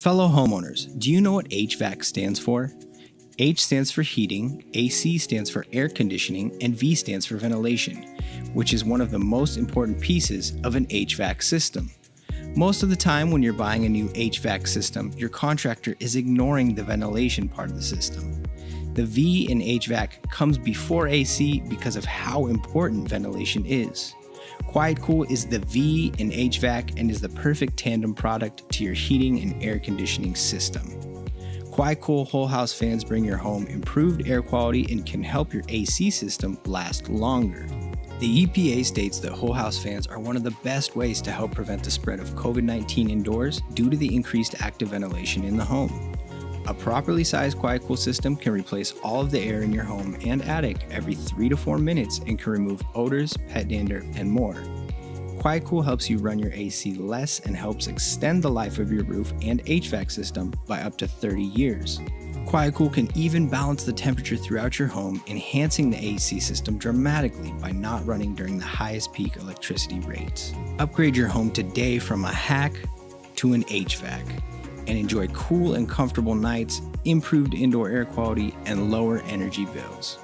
Fellow homeowners, do you know what HVAC stands for? H stands for heating, AC stands for air conditioning, and V stands for ventilation, which is one of the most important pieces of an HVAC system. Most of the time when you're buying a new HVAC system, your contractor is ignoring the ventilation part of the system. The V in HVAC comes before AC because of how important ventilation is. QuietCool is the V in HVAC and is the perfect tandem product to your heating and air conditioning system. QuietCool Whole House Fans bring your home improved air quality and can help your AC system last longer. The EPA states that whole house fans are one of the best ways to help prevent the spread of COVID-19 indoors due to the increased active ventilation in the home. A properly sized QuietCool system can replace all of the air in your home and attic every 3 to 4 minutes and can remove odors, pet dander, and more. QuietCool helps you run your AC less and helps extend the life of your roof and HVAC system by up to 30 years. QuietCool can even balance the temperature throughout your home, enhancing the AC system dramatically by not running during the highest peak electricity rates. Upgrade your home today from a hack to an HVAC and enjoy cool and comfortable nights, improved indoor air quality, and lower energy bills.